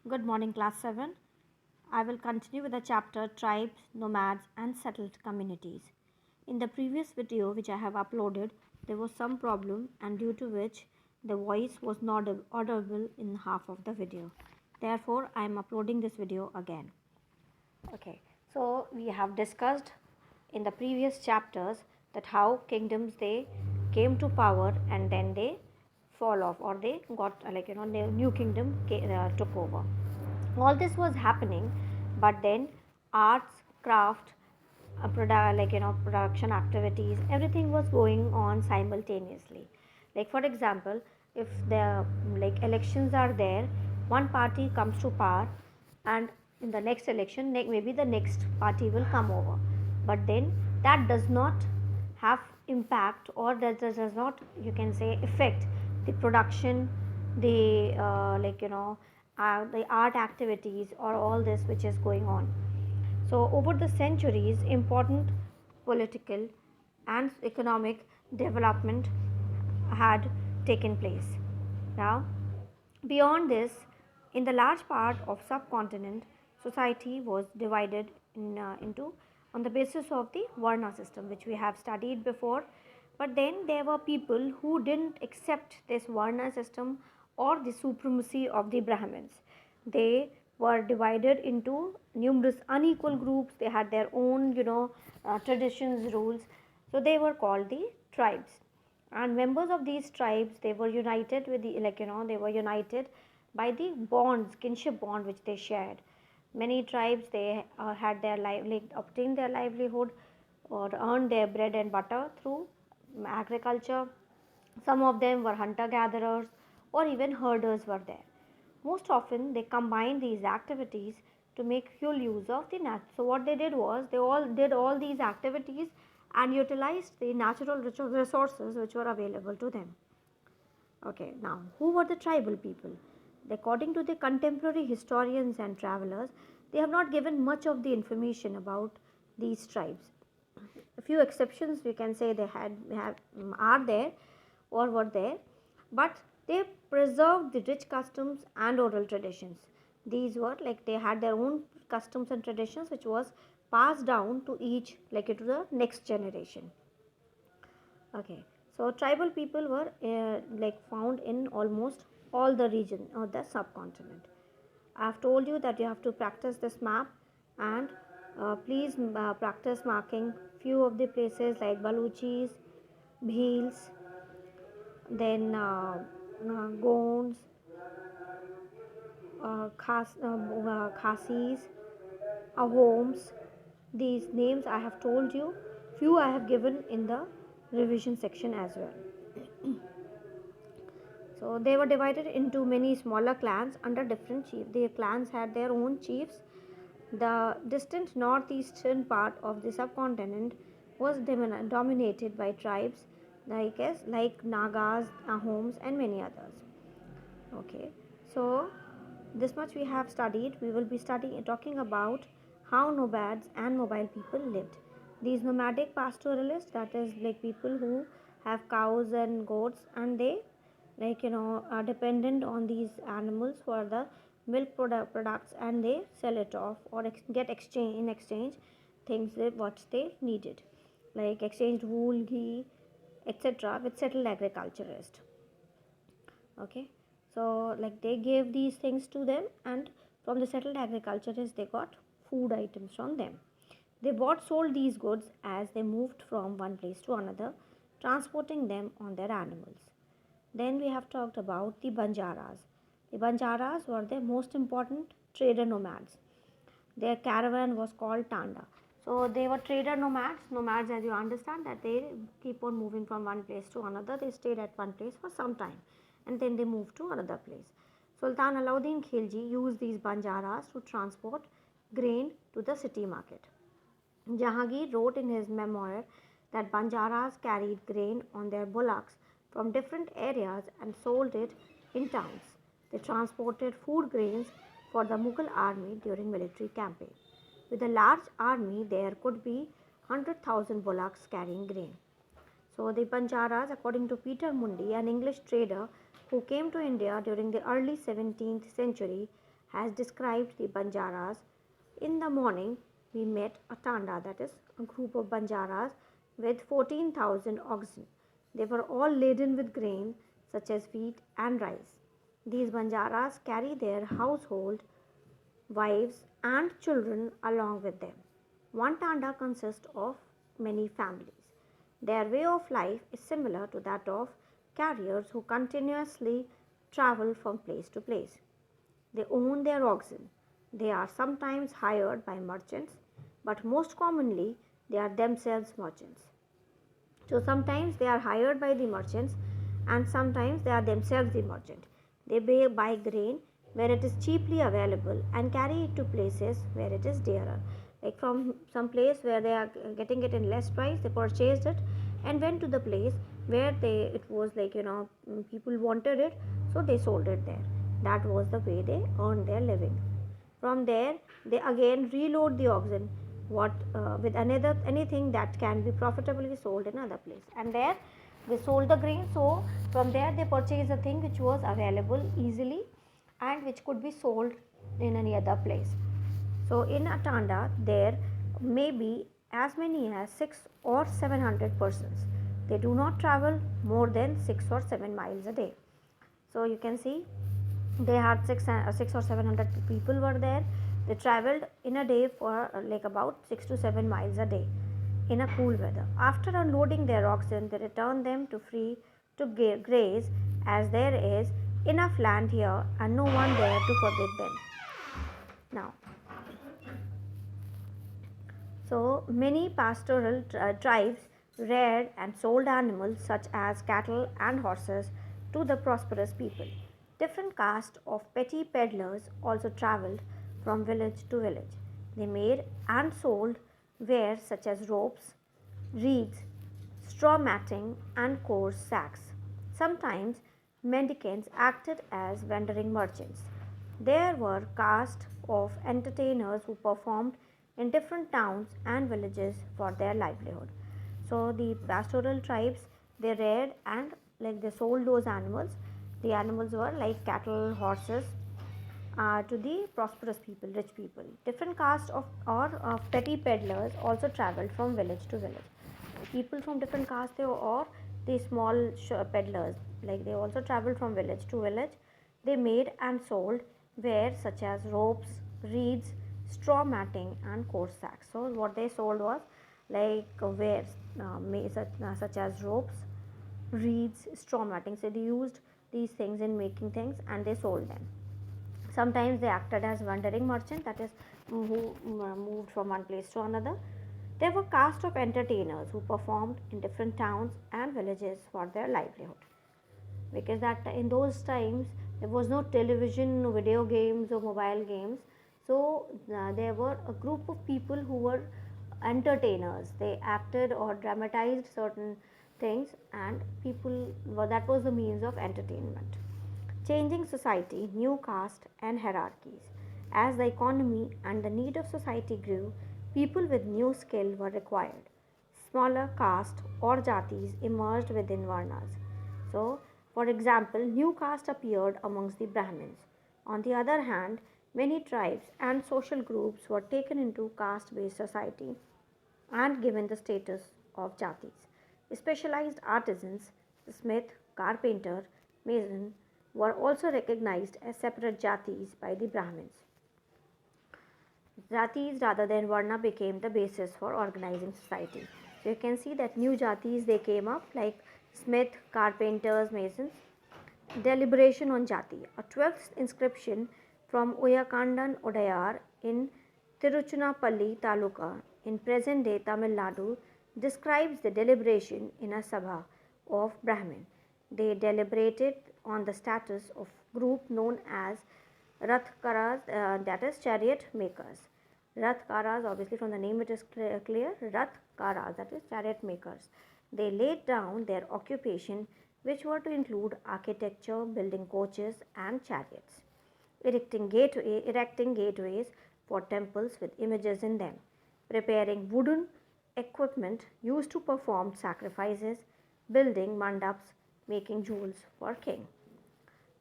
Good morning, class 7. I will continue with the chapter Tribes, Nomads, and Settled Communities. In the previous video, which I have uploaded, there was some problem, and due to which the voice was not audible in half of the video. Therefore, I am uploading this video again. Okay, so we have discussed in the previous chapters that how kingdoms they came to power and then they fall off, or they got the new kingdom took over. All this was happening, but then arts, craft, production activities, everything was going on simultaneously. Like for example, if the elections are there, one party comes to power, and in the next election maybe the next party will come over, but then that does not have impact, or that does not, you can say, affect the production, the art activities, or all this which is going on. So, over the centuries, important political and economic development had taken place. Now, beyond this, in the large part of subcontinent, society was divided into on the basis of the Varna system, which we have studied before. But then there were people who didn't accept this Varna system or the supremacy of the Brahmins. They were divided into numerous unequal groups. They had their own, traditions, rules. So they were called the tribes, and members of these tribes, they were united with the they were united by the bonds, kinship bond, which they shared. Many tribes, they had their obtained their livelihood or earned their bread and butter through agriculture. Some of them were hunter gatherers, or even herders were there. Most often they combined these activities to make full use of the nat. So what they did was they all did all these activities and utilized the natural resources which were available to them. Okay, now who were the tribal people? According to the contemporary historians and travelers, they have not given much of the information about these tribes. A few exceptions we can say they are there or were there, but they preserved the rich customs and oral traditions. These were like they had their own customs and traditions which was passed down to each, to the next generation. Okay, so tribal people were found in almost all the region or the subcontinent. I have told you that you have to practice this map, and please practice marking few of the places like Baluchis, Bhils, then Gonds, Khasis, Ahoms. These names I have told you, few I have given in the revision section as well. So they were divided into many smaller clans under different chiefs. The clans had their own chiefs. The distant northeastern part of the subcontinent was dominated by tribes like Nagas, Ahoms, and many others. Okay, so this much we have studied. We will be talking about how nomads and mobile people lived. These nomadic pastoralists, that is like people who have cows and goats, and they are dependent on these animals for the milk products, and they sell it off or get exchange in exchange things what they needed, like exchanged wool, ghee, etc., with settled agriculturists. Okay, so they gave these things to them, and from the settled agriculturists they got food items from them. They bought sold these goods as they moved from one place to another, transporting them on their animals. Then we have talked about the Banjaras. The Banjaras were the most important trader nomads. Their caravan was called Tanda. So they were trader nomads. Nomads, as you understand, that they keep on moving from one place to another. They stayed at one place for some time, and then they moved to another place. Sultan Alauddin Khilji used these Banjaras to transport grain to the city market. Jahangir wrote in his memoir that Banjaras carried grain on their bullocks from different areas and sold it in towns. They transported food grains for the Mughal army during military campaign. With a large army, there could be 100,000 bullocks carrying grain. So the Banjaras, according to Peter Mundy, an English trader who came to India during the early 17th century, has described the Banjaras. In the morning, we met a tanda, that is, a group of Banjaras with 14,000 oxen. They were all laden with grain such as wheat and rice. These Banjaras carry their household, wives, and children along with them. One tanda consists of many families. Their way of life is similar to that of carriers who continuously travel from place to place. They own their oxen. They are sometimes hired by merchants, but most commonly they are themselves merchants. So sometimes they are hired by the merchants and sometimes they are themselves the merchant. They buy grain where it is cheaply available and carry it to places where it is dearer. Like from some place where they are getting it in less price, they purchased it and went to the place where it was like people wanted it, so they sold it there. That was the way they earned their living. From there, they again reload the oxen what with another anything that can be profitably sold in another place, and there they sold the grain. So from there they purchased a thing which was available easily and which could be sold in any other place. So in Atanda, there may be as many as 6 or 700 persons. They do not travel more than 6 or 7 miles a day. So you can see they had 6 or 700 people were there. They traveled in a day for like about 6 to 7 miles a day in a cool weather. After unloading their oxen, they returned them to free to graze, as there is enough land here and no one there to forbid them. Now, so many pastoral tribes reared and sold animals such as cattle and horses to the prosperous people. Different castes of petty peddlers also traveled from village to village. They made and sold wares such as ropes, reeds, straw matting, and coarse sacks. Sometimes mendicants acted as wandering merchants. There were castes of entertainers who performed in different towns and villages for their livelihood. So the pastoral tribes, they reared and like they sold those animals. The animals were like cattle, horses, to the prosperous people, rich people. Different castes of petty peddlers also traveled from village to village. People from different castes, or the small peddlers, like they also traveled from village to village. They made and sold wares such as ropes, reeds, straw matting, and coarse sacks. So what they sold was like wares such as ropes, reeds, straw matting. So they used these things in making things and they sold them. Sometimes they acted as wandering merchant, that is, who moved from one place to another. There were caste of entertainers who performed in different towns and villages for their livelihood. Because that in those times there was no television, no video games or mobile games. So there were a group of people who were entertainers. They acted or dramatized certain things, and people that was the means of entertainment. Changing society, new caste and hierarchies. As the economy and the need of society grew, people with new skill were required. Smaller caste or jatis emerged within varnas. So, for example, new caste appeared amongst the Brahmins. On the other hand, many tribes and social groups were taken into caste based society and given the status of jatis. Specialized artisans, the smith, carpenter, mason, were also recognized as separate jatis by the Brahmins. Jatis rather than varna became the basis for organizing society. So you can see that new jatis they came up like smith, carpenters, masons. Deliberation on jati. A 12th inscription from Oyakandan Odayar in Tiruchunapalli Taluka in present day Tamil Nadu describes the deliberation in a sabha of Brahmin. They deliberated on the status of group known as Rathkaras, that is chariot makers. Rathkaras, obviously from the name it is clear, Rathkaras, that is chariot makers. They laid down their occupation, which were to include architecture, building coaches and chariots, erecting gateways for temples with images in them, preparing wooden equipment used to perform sacrifices, building mandaps, making jewels for king.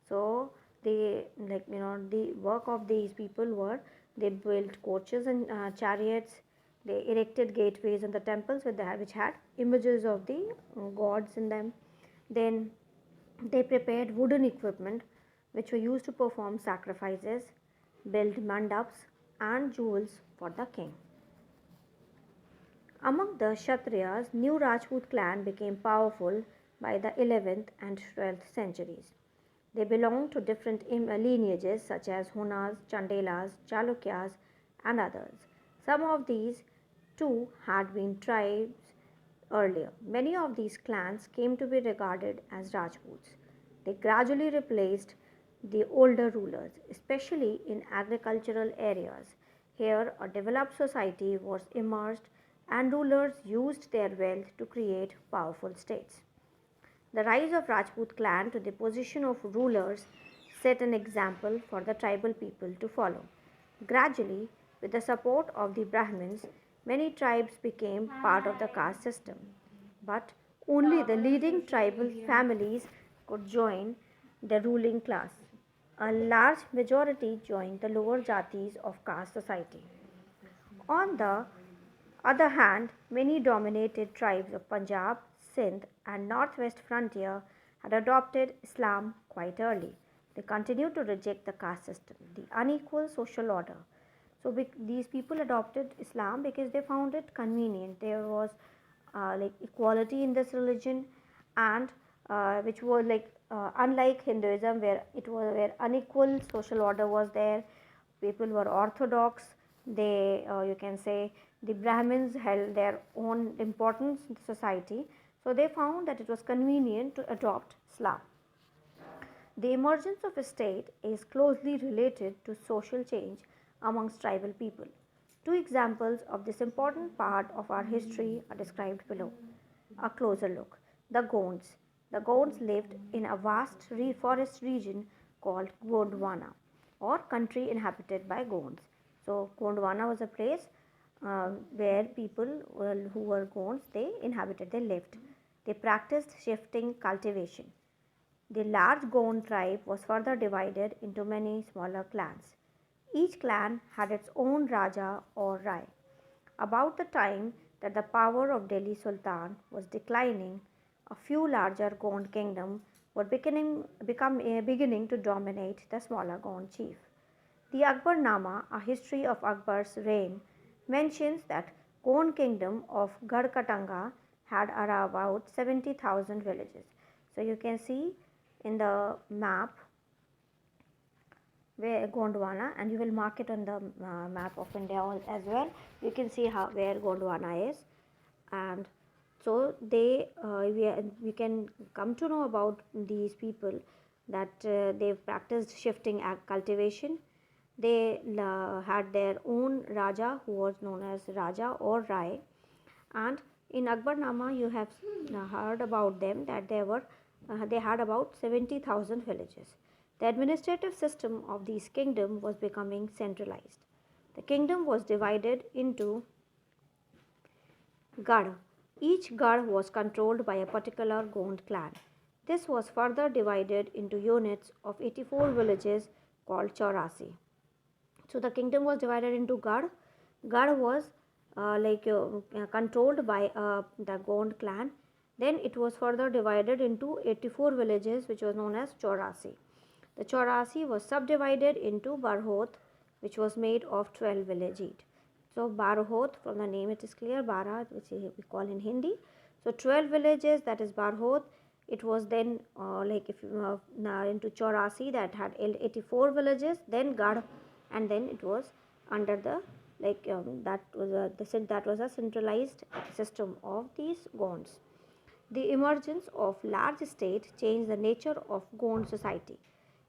So they, the work of these people were, they built coaches and chariots. They erected gateways in the temples which had images of the gods in them. Then they prepared wooden equipment which were used to perform sacrifices, built mandaps and jewels for the king. Among the Kshatriyas, new Rajput clan became powerful by the 11th and 12th centuries. They belonged to different lineages such as Hunas, Chandelas, Chalukyas, and others. Some of these too had been tribes earlier. Many of these clans came to be regarded as Rajputs. They gradually replaced the older rulers, especially in agricultural areas. Here, a developed society was emerged, and rulers used their wealth to create powerful states. The rise of Rajput clan to the position of rulers set an example for the tribal people to follow. Gradually, with the support of the Brahmins, many tribes became part of the caste system. But only the leading tribal families could join the ruling class. A large majority joined the lower jatis of caste society. On the other hand, many dominated tribes of Punjab, Sindh, and northwest frontier had adopted Islam quite early. They continued to reject the caste system, the unequal social order. So these people adopted Islam because they found it convenient. There was like equality in this religion, and which was like unlike Hinduism, where it was where unequal social order was there. People were orthodox. They you can say the Brahmins held their own importance in the society. So they found that it was convenient to adopt Islam. The emergence of a state is closely related to social change amongst tribal people. Two examples of this important part of our history are described below. A closer look. The Gonds. The Gonds lived in a vast forest region called Gondwana, or country inhabited by Gonds. So Gondwana was a place where people who were Gonds, they inhabited, they lived. They practiced shifting cultivation. The large Gond tribe was further divided into many smaller clans. Each clan had its own Raja or Rai. About the time that the power of Delhi Sultan was declining, a few larger Gond kingdoms were beginning to dominate the smaller Gond chief. The Akbarnama, a history of Akbar's reign, mentions that Gond kingdom of Garhkatanga had about 70,000 villages. So you can see in the map where Gondwana, and you will mark it on the map of India as well. You can see where Gondwana is, and so we can come to know about these people that they practiced shifting cultivation. They had their own Raja who was known as Raja or Rai, and in Akbarnama you have heard about them that they had about 70,000 villages. The administrative system of these kingdoms was becoming centralized. The kingdom was divided into Garh. Each Garh was controlled by a particular Gond clan. This was further divided into units of 84 villages called Chaurasi. So the kingdom was divided into Garh. Garh was controlled by the Gond clan. Then it was further divided into 84 villages, which was known as Chaurasi. The Chaurasi was subdivided into Barhot, which was made of 12 villages each. So Barhot, from the name it is clear, Bara, which we call in Hindi. So 12 villages, that is Barhot. It was then into Chaurasi, that had 84 villages, then Garh, and then it was under the that was a centralized system of these Gonds. The emergence of large state changed the nature of Gond society.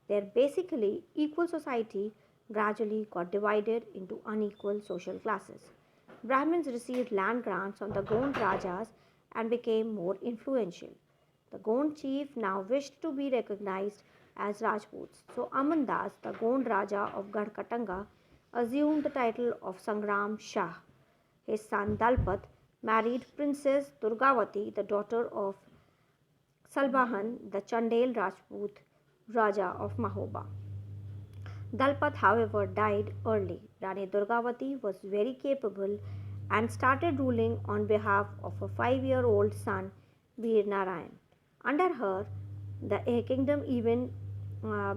Their basically equal society gradually got divided into unequal social classes. Brahmins received land grants from the Gond Rajas and became more influential. The Gond chief now wished to be recognized as Rajputs. So Amandas, the Gond Raja of Garhkatanga, assumed the title of Sangram Shah. His son Dalpat married Princess Durgavati, the daughter of Salbahan, the Chandel Rajput Raja of Mahoba. Dalpat, however, died early. Rani Durgavati was very capable and started ruling on behalf of a 5-year-old son, Veer Narayan. Under her, the kingdom even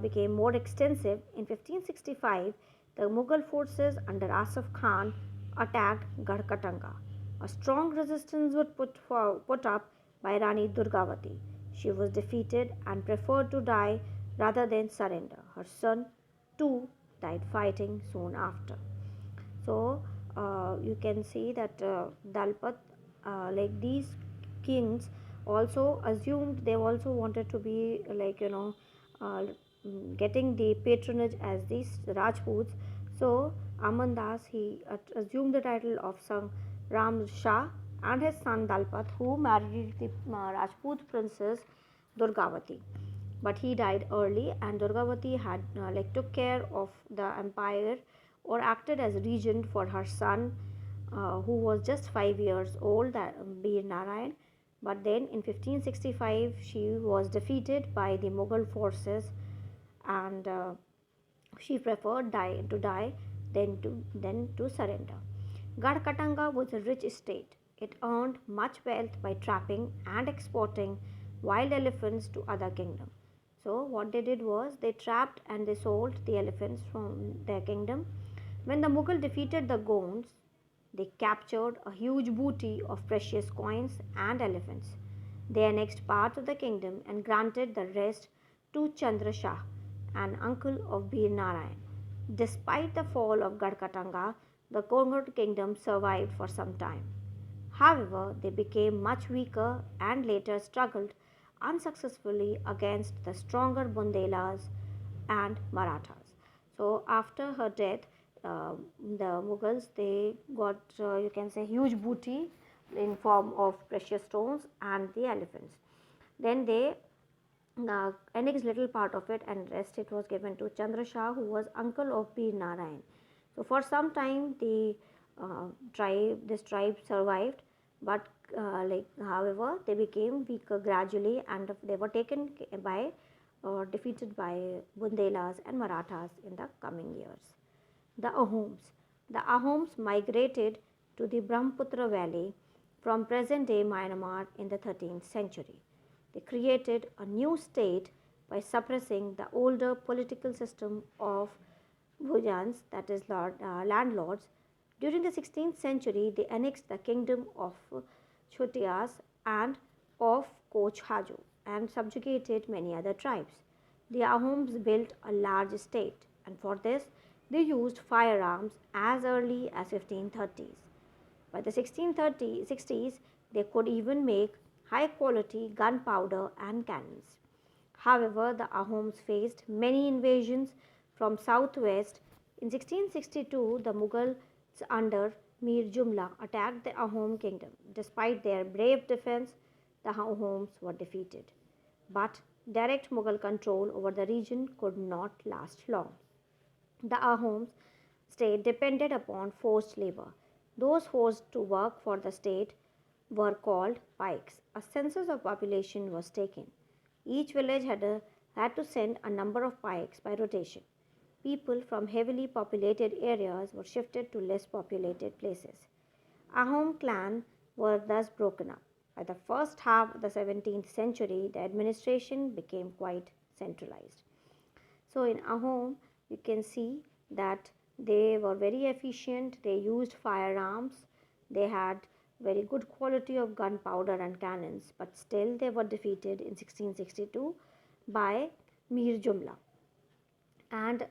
became more extensive. In 1565, the Mughal forces under Asaf Khan attacked Garhkatanga. A strong resistance was put up by Rani Durgavati. She was defeated and preferred to die rather than surrender. Her son, too, died fighting soon after. So you can see that Dalpat, like these kings, also assumed they also wanted to be like uh, getting the patronage as these Rajputs. So Aman Das he assumed the title of Ram Shah and his son Dalpat, who married the Rajput princess Durgavati, but he died early, and Durgavati had like took care of the empire or acted as regent for her son, who was just 5 years old, that Bir Narayan. But then in 1565 she was defeated by the Mughal forces, and she preferred to die than to surrender. Gadkatanga was a rich state. It earned much wealth by trapping and exporting wild elephants to other kingdoms. So what they did was they trapped and they sold the elephants from their kingdom. When the Mughal defeated the Gonds, they captured a huge booty of precious coins and elephants. They annexed part of the kingdom and granted the rest to Chandra Shah, an uncle of Bir Narayan. Despite the fall of Gadkatanga, the conquered kingdom survived for some time. However, they became much weaker and later struggled unsuccessfully against the stronger Bundelas and Marathas. So, after her death, the Mughals they got you can say huge booty in form of precious stones and the elephants. Then they annexed little part of it, and rest it was given to Chandra Shah, who was uncle of Bir Narayan. So for some time, this tribe survived, but however, they became weaker gradually, and they were taken by or defeated by Bundelas and Marathas in the coming years. The Ahoms. The Ahoms migrated to the Brahmaputra Valley from present day Myanmar in the 13th century. They created a new state by suppressing the older political system of Bhujans, that is landlords. During the 16th century, they annexed the kingdom of Chotias and of Koch Haju and subjugated many other tribes. The Ahoms built a large state, and for this they used firearms as early as 1530s. By the 1660s, they could even make high quality gunpowder and cannons. However, the Ahoms faced many invasions from southwest. In 1662, the Mughals under Mir Jumla attacked the Ahom kingdom. Despite their brave defense, the Ahoms were defeated. But direct Mughal control over the region could not last long. The Ahoms state depended upon forced labor. Those forced to work for the state were called pikes. A census of population was taken. Each village had to send a number of pikes by rotation. People from heavily populated areas were shifted to less populated places. Ahom clan were thus broken up. By the first half of the 17th century, the administration became quite centralized. So in Ahom, you can see that they were very efficient. They used firearms. They had very good quality of gunpowder and cannons, but still they were defeated in 1662 by Mir Jumla. And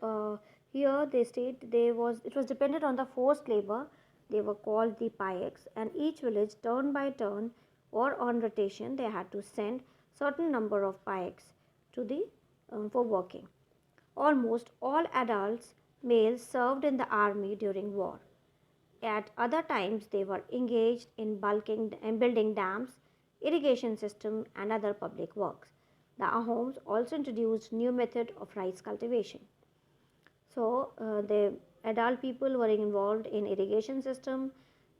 here they state it was dependent on the forced labor. They were called the Payaks, and each village, turn by turn or on rotation, they had to send certain number of Payaks to the for working. Almost all adults males served in the army during war. At other times, they were engaged in bulking and building dams, irrigation system, and other public works. The Ahoms also introduced new method of rice cultivation. So the adult people were involved in irrigation system.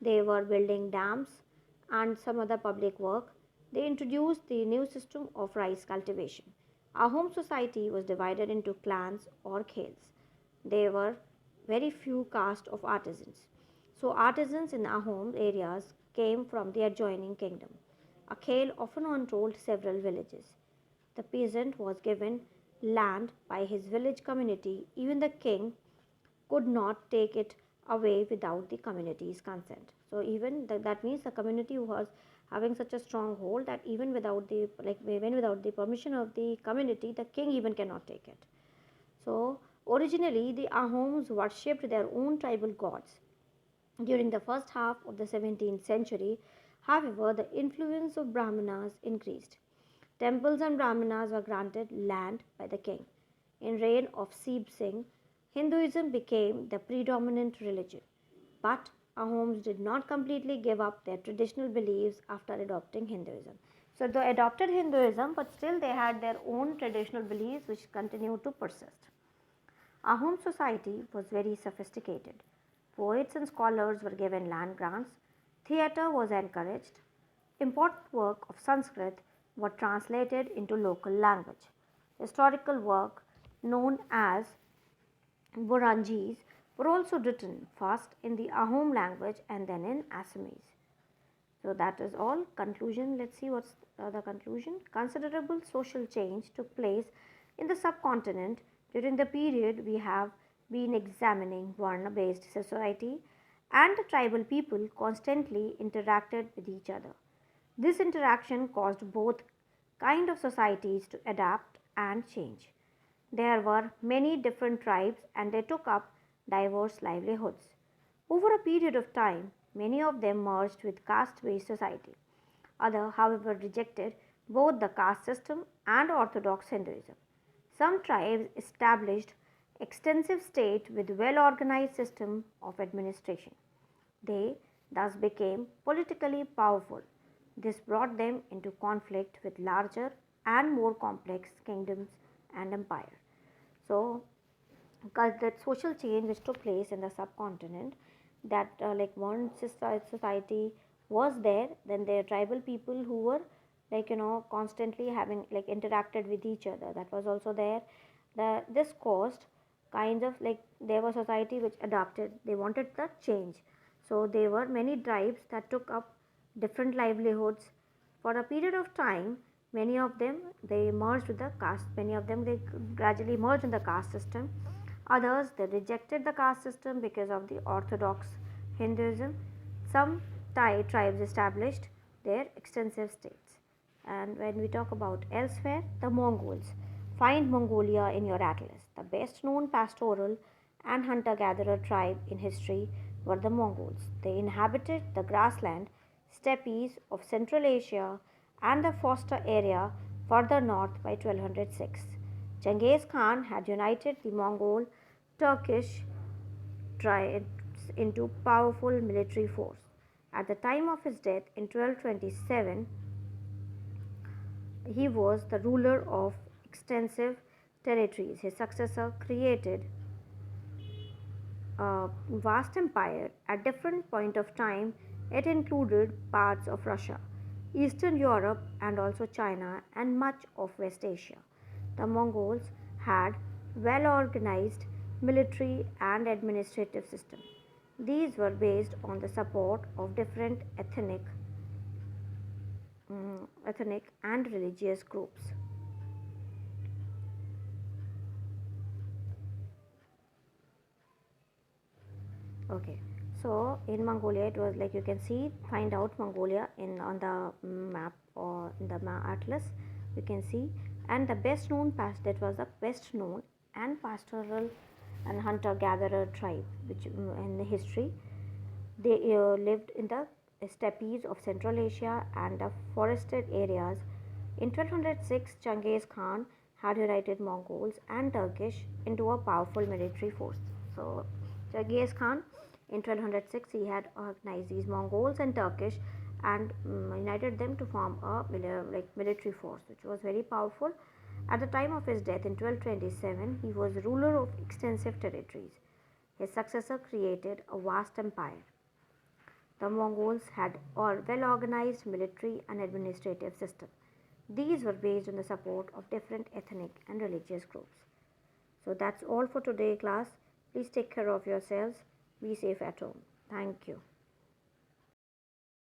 They were building dams and some other public work. They introduced the new system of rice cultivation. Ahom society was divided into clans or khels. there were very few caste of artisans. So artisans in Ahom areas came from the adjoining kingdom. Akhel often controlled several villages. The peasant was given land by his village community. Even the king could not take it away without the community's consent. So even that means the community was having such a strong hold that even without the even without the permission of the community, the king even cannot take it. So originally the Ahoms worshipped their own tribal gods. During the first half of the 17th century, however, the influence of Brahmanas increased. Temples and Brahmanas were granted land by the king. In reign of Sib Singh, Hinduism became the predominant religion. But Ahoms did not completely give up their traditional beliefs after adopting Hinduism. So they adopted Hinduism, but still they had their own traditional beliefs which continued to persist. Ahom society was very sophisticated. Poets and scholars were given land grants, theatre was encouraged, important work of Sanskrit were translated into local language. Historical work known as Burhanjis were also written first in the Ahom language and then in Assamese. So that is all. Conclusion. Let's see what's the conclusion. Considerable social change took place in the subcontinent during the period we have been examining. Varna based society and the tribal people constantly interacted with each other. This interaction caused both kind of societies to adapt and change. There were many different tribes and they took up diverse livelihoods. Over a period of time, many of them merged with caste based society. Others, however, rejected both the caste system and orthodox Hinduism. Some tribes established extensive state with well organized system of administration. They thus became politically powerful. This brought them into conflict with larger and more complex kingdoms and empires. So, because that social change which took place in the subcontinent, that one society was there, then there tribal people who were constantly having interacted with each other, that was also there. This caused kinds of there was society which adopted, they wanted the change. So there were many tribes that took up different livelihoods for a period of time. Many of them they merged with the caste, many of them they gradually merged in the caste system. Others they rejected the caste system because of the orthodox Hinduism. Some Thai tribes established their extensive states. And when we talk about elsewhere, the Mongols. Find Mongolia in your atlas. The best known pastoral and hunter gatherer tribe in history were the Mongols. They inhabited the grassland steppes of Central Asia and the Foster area further north by 1206. Genghis Khan had united the Mongol Turkish tribes into powerful military force. At the time of his death in 1227, he was the ruler of extensive territories. His successor created a vast empire. At different point of time, it included parts of Russia, Eastern Europe and also China and much of West Asia. The Mongols had well organized military and administrative system. These were based on the support of different ethnic and religious groups. Okay, so in Mongolia it was like you can see, find out Mongolia in on the map or in the atlas you can see. And the best known past, that was the best known and pastoral and hunter gatherer tribe which in the history they lived in the steppes of Central Asia and the forested areas. In 1206, Genghis Khan had united Mongols and Turkish into a powerful military force. So, Genghis Khan in 1206 he had organized these Mongols and Turkish and united them to form a military force, which was very powerful. At the time of his death in 1227, he was ruler of extensive territories. His successor created a vast empire. The Mongols had a well organized military and administrative system. These were based on the support of different ethnic and religious groups. So that's all for today, class. Please take care of yourselves. Be safe at home. Thank you.